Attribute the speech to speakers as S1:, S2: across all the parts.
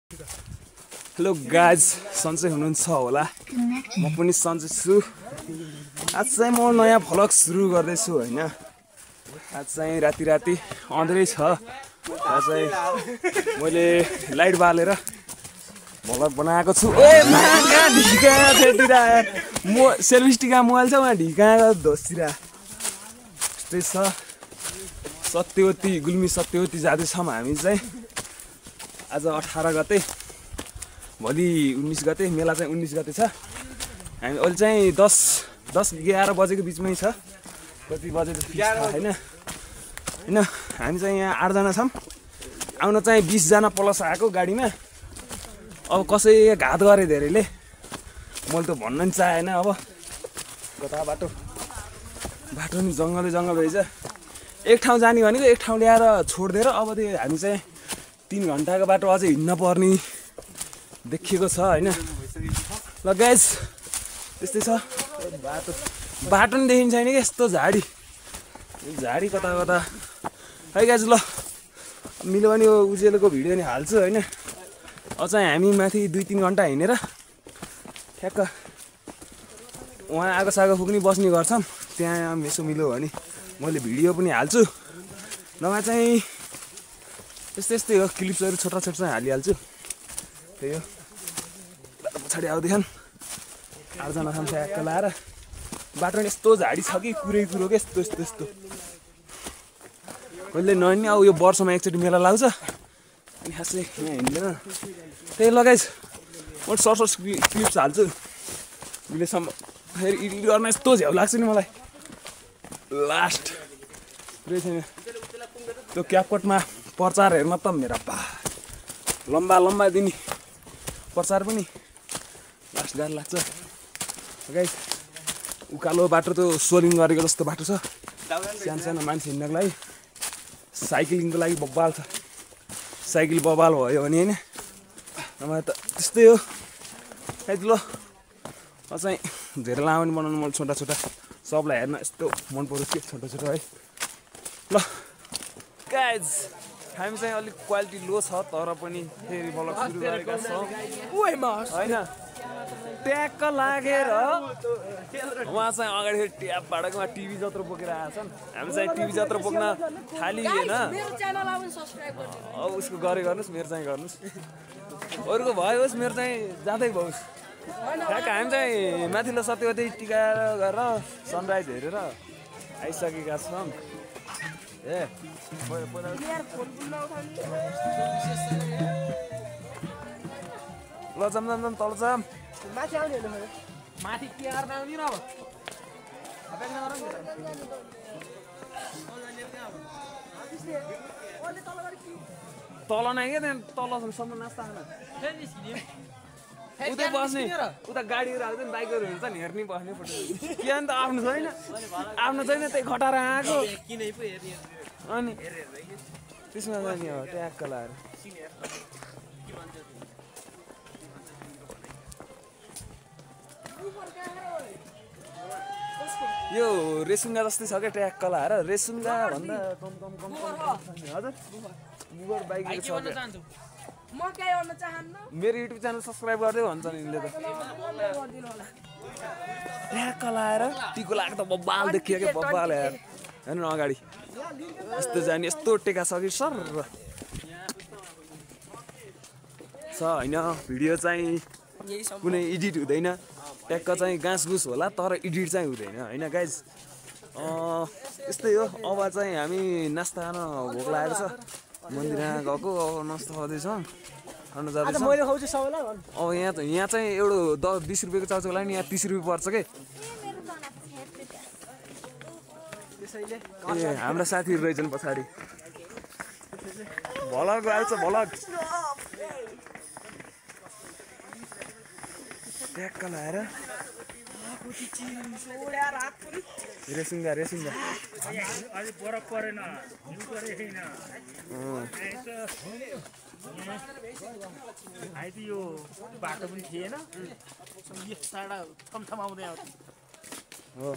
S1: Hello guys, सन्चै हुनुहुन्छ होला। म पनि सन्चै छु। आज चाहिँ म नयाँ भ्लग सुरु गर्दैछु होइन। आज चाहिँ राति अँध्यारै छ। आज चाहिँ मैले लाइट बालेर भ्लग बनाएको छु। म सेल्फी स्टिकमा मोबाइल छ, उहाँ ढिकाएर धोसिरा यस्तै छ। सत्यवती गुल्मी सत्यवती जाँदैछौँ हामी चाहिँ। आज 18 गते, भोलि 19 गते, मेला चाहिँ 19 गते छ। हामी अहिले चाहिँ 10-11 बजेको बिचमै छ। कति बजे त फिक्स थाहा छैन होइन। हामी चाहिँ यहाँ 8 जना छौँ। आउन चाहिँ 20 जना प्लस आएको गाडीमा। अब कसै घात गरे धेरैले, मैले त भन्न नि चाहेन। अब कता बाटो नि जङ्गल रहेछ। एक ठाउँ जाने भनेको एक ठाउँ ल्याएर छोडिदिएर अब त्यो हामी चाहिँ 3 घन्टाको बाटो अझै हिँड्न पर्ने देखिएको छ होइन। ल गाइज, त्यस्तै छ बाटो नि देखिन्छ छैन कि, यस्तो झाडी कता है गाइज। ल मिल्यो भने यो उजेलोको भिडियो नि हाल्छु होइन। अब चाहिँ हामी माथि 2-3 घन्टा हिँडेर ठ्याक्क उहाँ आगो पुग्ने बस्ने गर्छौँ। त्यहाँ यसो मिल्यो भने मैले भिडियो पनि हाल्छु, नभए चाहिँ यस्तै हो। क्लिप्सहरू छोटा चाहिँ हालिहाल्छु। त्यही हो। पछाडि आउँदैछन् 8 जना छौँ ठ्याक्क लाएर। बाटो नि यस्तो झाडी छ कि कुरो के यस्तो कहिले नहिँड्ने। अब यो वर्षमा एकचोटि मेला लाग्छ अनि खासै यहाँ हिँड्दैन। त्यही लगाइस् म सर्ट क्लिप्स हाल्छु भिडियोसम्म। फेरि एडिट गर्न यस्तो झ्याउ लाग्छ नि मलाई। लास्ट पुरै छैन त्यो क्यापकटमा प्रचार हेर्न त मेरा बा लम्बा दिने प्रचार पनि लास्ट गाह्रो लाग्छ गाइस। उकालो बाटो त सोलिङ गरेको जस्तो बाटो छ। सानो मान्छे हिँड्नको लागि, साइक्लिङको लागि बब्बाल छ। साइकल बब्बाल भयो भने होइन, नभए त त्यस्तै हो। सायद ल चाहिँ धेरै लामो पनि बनाउनु मलाई छोटा सबलाई हेर्न यस्तो मन परोस् कि छोटो है। ल गाइज, हामी चाहिँ अलिक क्वालिटी लो छ तर पनि फेरि भ्लग सुरु गरेका छौँ होइन। ट्याक्क लागेर उहाँ चाहिँ अगाडि ट्याप भाडाकोमा टिभी जत्रो बोकेर आएछन्। हामी चाहिँ टिभी जत्रो बोक्न थालिएन। अब उसको गर्नुहोस्, मेरो चाहिँ गर्नुहोस्। अरूको भयो होस्, मेरो चाहिँ जाँदै भओस्। ठ्याक्क हामी चाहिँ माथिल्लो सत्यवती टिका गरेर सनराइज हेरेर आइसकेका छौँ। ल जाम तल जाम। माथि आउने माथि के गर्न आउने र। तल नै क्या, त्यहाँ तलसम्म नास्ता खाना उतै बस्ने। उता गाडीहरू आउँछ नि, बाइकहरू हुन्छ नि, हेर्ने बस्ने फोटो के अन्त आफ्नो छैन त्यही खटाएर आएको अनि त्यसमा जाने हो ट्याक्क लाएर। यो रेसुङ्गा जस्तै छ क्या ट्याक्क लाएर। रेसुङ्गा भन्दा कम हजुर मुगर बाइक छ। मेरो युट्युब च्यानल सब्सक्राइब गर्दै भन्छ नि यिनले त। ट्याक्क लाएर टिको लाग्यो त बब्बाल देखियो क्या, बब्बाल यार। हेर्नु न अगाडि यस्तो जाने, यस्तो टेका छ कि सर छ होइन। भिडियो चाहिँ कुनै एडिट हुँदैन, ट्याक्क चाहिँ गाँसगुस होला तर एडिट चाहिँ हुँदैन होइन गाइज। यस्तै हो। अब चाहिँ हामी नास्ता खान भोक लागेको छ, मन्दिरमा गएको। अब नास्ता खाँदैछौँ, खान जाँदैछौँ। अब यहाँ चाहिँ एउटा 10-20 रुपियाँको चाउचाउको लागि यहाँ 30 रुपियाँ पर्छ कि। ए हाम्रा साथीहरू रहेछन् पछाडि। भ्लग आउँछ भ्लग ट्याक्क लाएर रेसुङ्गा
S2: यो बाटो पनि थिएन, थमथमाउँदै आउँथ्यो।
S1: हो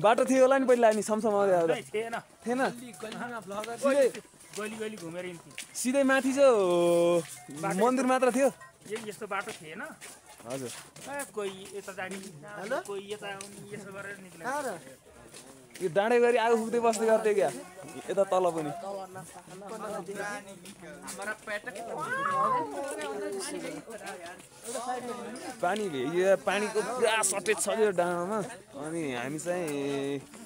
S1: बाटो थियो होला नि पहिला, नि समसम आउँदै आउँदा थिएन।
S2: गली गली घुमेर हिँड्थ्यो
S1: सिधै माथि चाहिँ मन्दिर मात्र थियो
S2: यस्तो बाटो थिएन
S1: हजुर
S2: कोही यता जाने कोही यता आउने यसो गरेर निक्ल्यो
S1: यो डाँडै गरी आगो फुक्दै बस्दै गर्थ्यो क्या यता तल पनि पानी भेगियो पानीको पुरा सर्टेज छ यो डाँडामा अनि हामी चाहिँ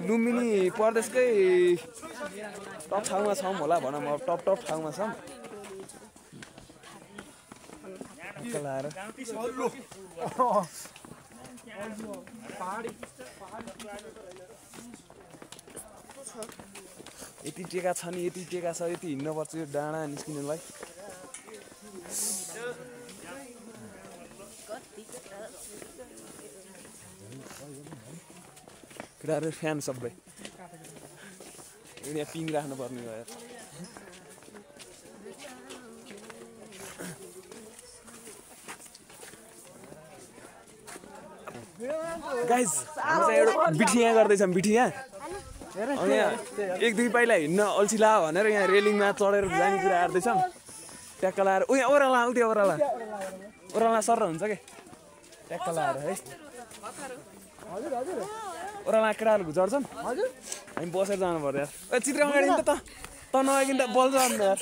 S1: लुम्बिनी प्रदेशकै टप ठाउँमा छौँ होला भनौँ अब टप ठाउँमा छौँ लाएर यति टेका छ नि यति टेका छ यति हिँड्नुपर्छ यो डाँडा निस्किनुलाई केटाहरू फ्यान सबै यहाँ पिङ राख्नुपर्ने भयो गाइज हामी चाहिँ एउटा बिठिया गर्दैछौँ बिठिया अनि यहाँ एक दुई पाइला हिँड्न अल्छी ला भनेर यहाँ रेलिङमा चढेर जाने कुरा गर्दैछौँ ट्याक्क लाएर उयो ओह्राला आउँथ्यो ओह्राला सर हुन्छ कि ट्याक्क लाएर है ओह्राला केटाहरू चढ्छन् हामी बसेर जानु पर्यो यार चित्र अगाडि त नआइकन त बल्छ अन्त यार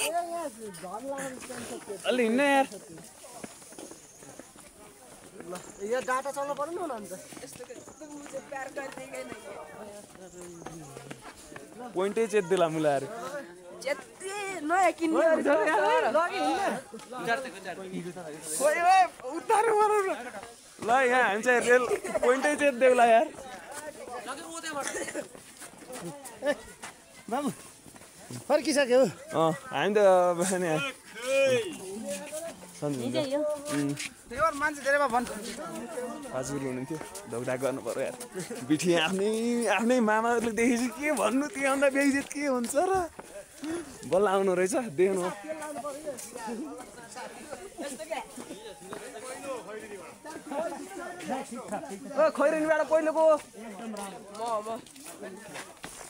S1: अलि हिँड्न यार
S3: यो डाटा चल्नु पर्यो नि अन्त
S1: पोइन्टै चेत्देला मुलाहरू ल यहाँ हामी चाहिँ रेल पोइन्टै चेत्देला यार
S3: बाबु फर्किसक्यो
S1: हामी त हजुर हुनुहुन्थ्यो दौडा गर्नु पर्यो यार बिठी आफ्नै मामाहरूले देखेपछि के भन्नु त्यो अन्त बेइज्जत के हुन्छ र बल्ल आउनु रहेछ देख्नु खैरेनीबाट पहिलोको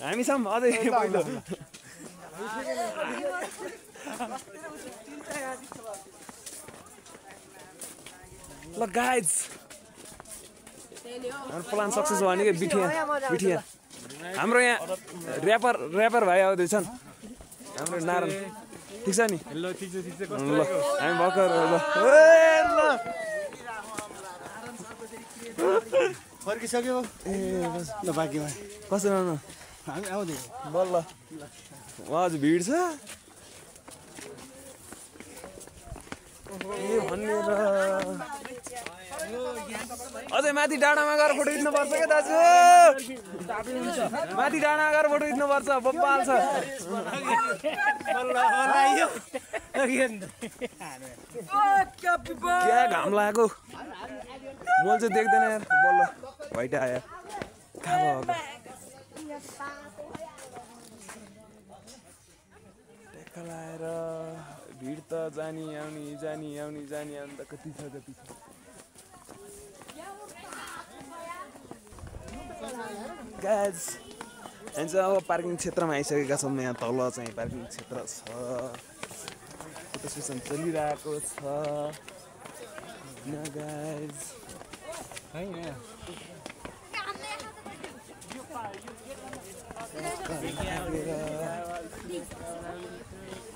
S1: हामी छौँ अझै पहिलो ल गाइज हाम्रो प्लान सक्सेस भयो भने कि बिठिया हाम्रो यहाँ ऱ्यापर भाइ आउँदैछन् हाम्रो नारायण ठिक छ नि ल हामी भर्खर
S3: फर्किसक्यो ए ल बाँकीमा
S1: कसो गर्नु
S3: हामी आउँदै
S1: बल्ल हजुर भिड छ के भन्ने र अझै माथि डाँडामा गएर फोटो खिच्नुपर्छ क्या दाजु माथि डाँडामा गएर फोटो खिच्नुपर्छ बब्बाल छ क्या घाम लागेको मोल चाहिँ देख्दैन यार बल्ल भइट आयो कहाँ टेक्का लाएर भिड त जानी आउने त कति छ गाइज हामी चाहिँ अब पार्किङ क्षेत्रमा आइसकेका छौँ यहाँ तल चाहिँ पार्किङ क्षेत्र छ फोटो सेसन चलिरहेको छ गाइज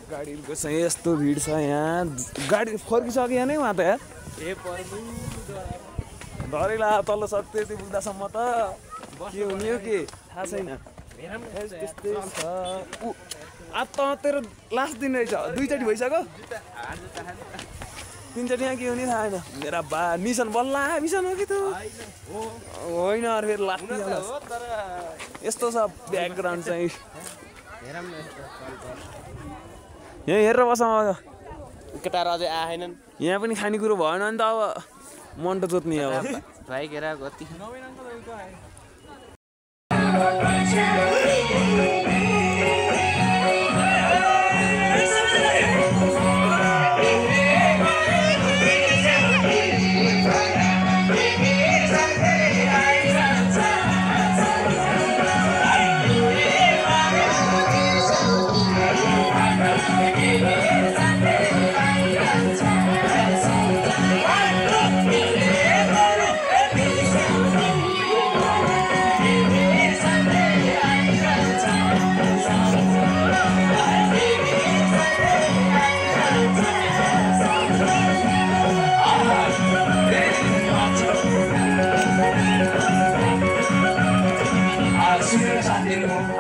S1: गाडीको चाहिँ यस्तो भिड छ यहाँ गाडी फर्किसक्यो नै उहाँ त यार धरेला तल्लो त्यति पुग्दासम्म त के हुने हो के थाहा छैन त्यस्तै छ अब त तेरो लास्ट दिन रहेछ दुईचोटि भइसक्यो तिनचोटि यहाँ के हुने थाहा छैन मेरा बा मिसन बल्ल मिसन हो कि त होइन अरू फेरि लाग्थ्यो यस्तो छ ब्याकग्राउन्ड चाहिँ यहाँ हेरेर बसौँ
S3: केटाहरू अझै आएनन्
S1: यहाँ पनि खानेकुरो भएन नि त अब मन त जोत्ने अब
S3: भाइ केरा गति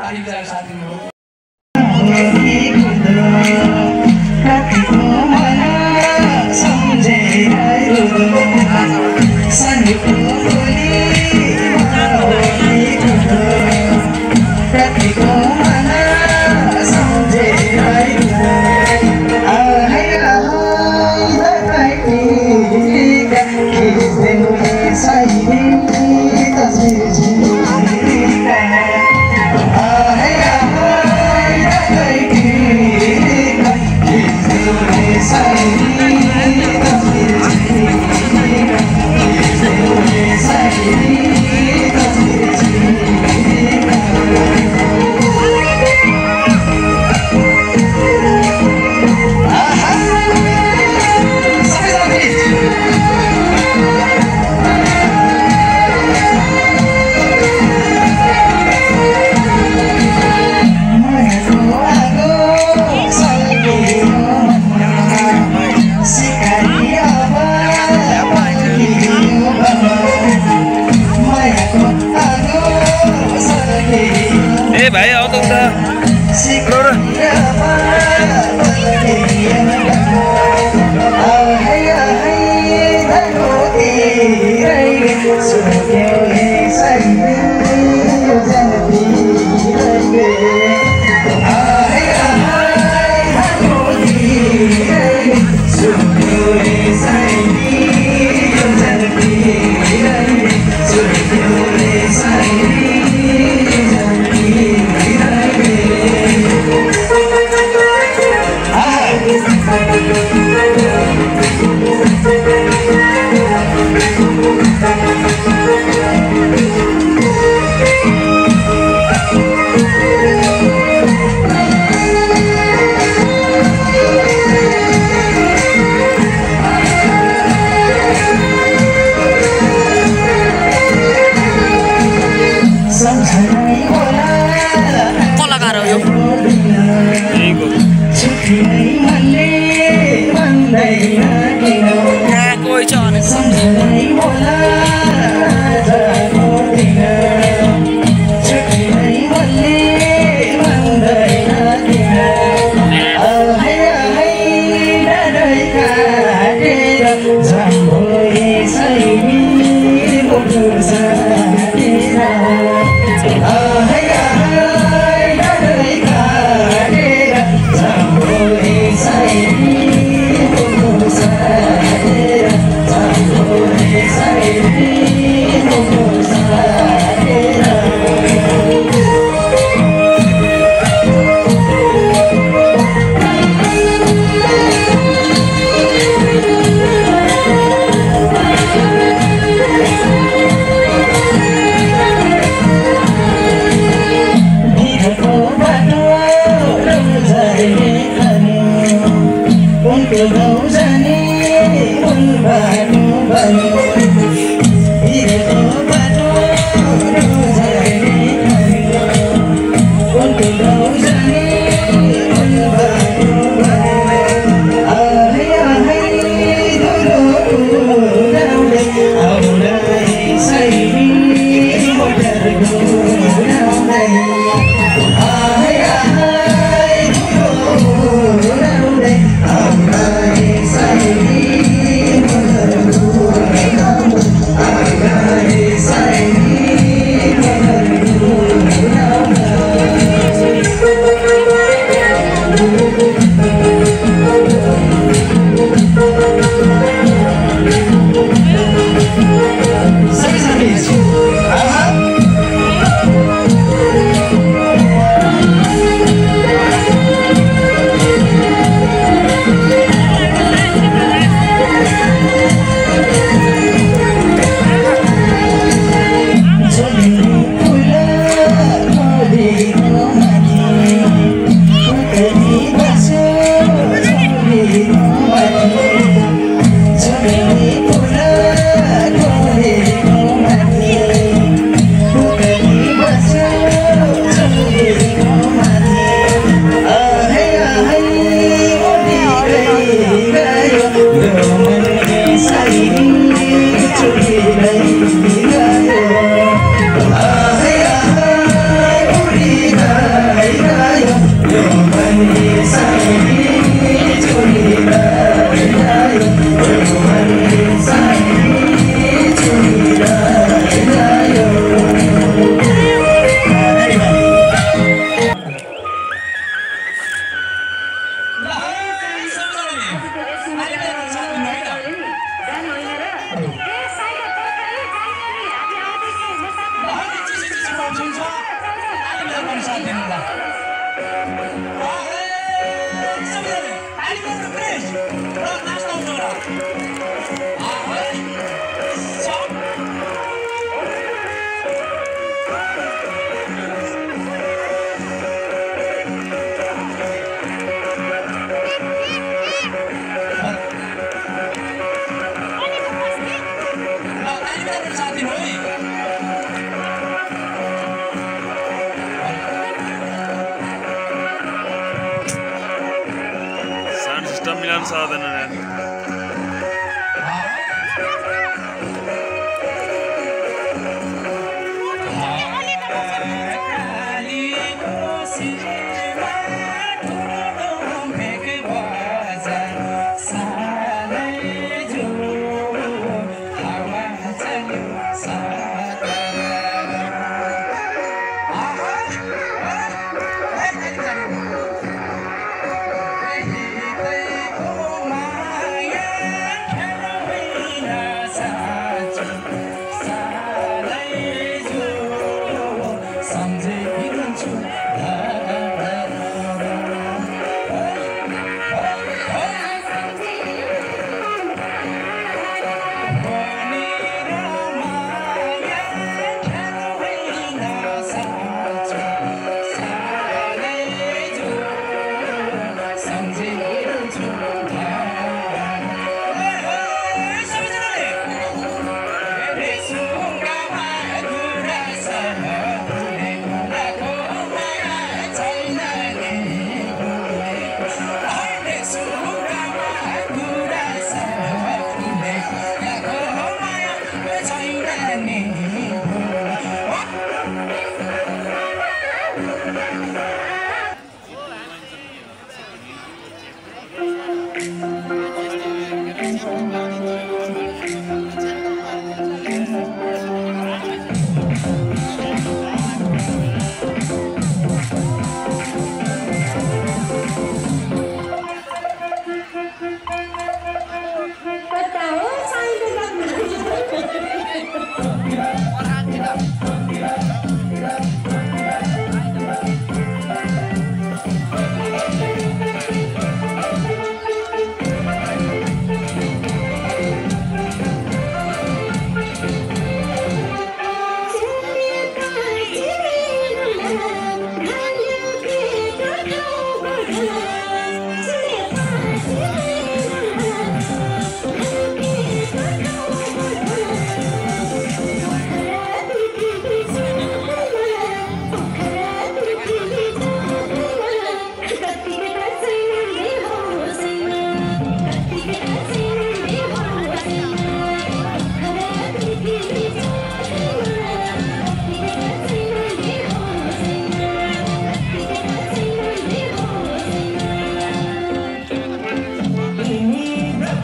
S1: भाइ आउँदा
S4: Hey,
S1: सक्दैन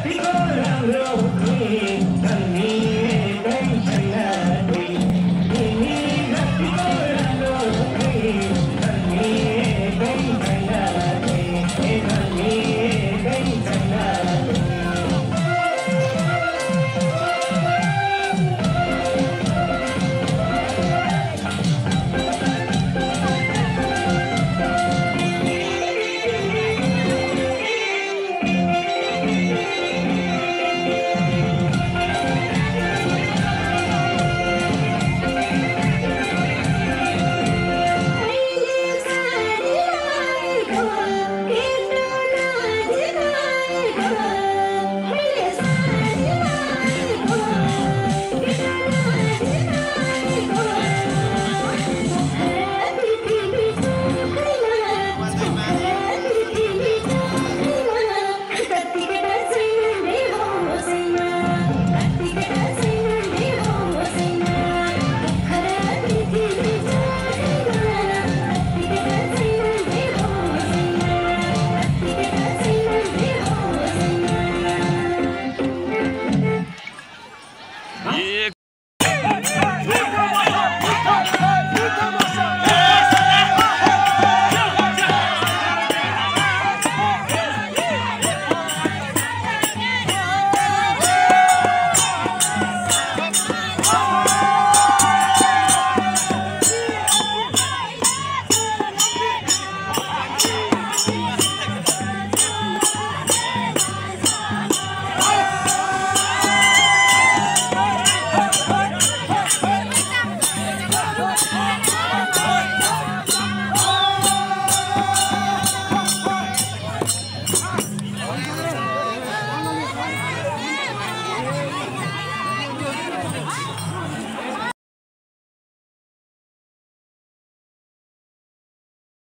S4: Because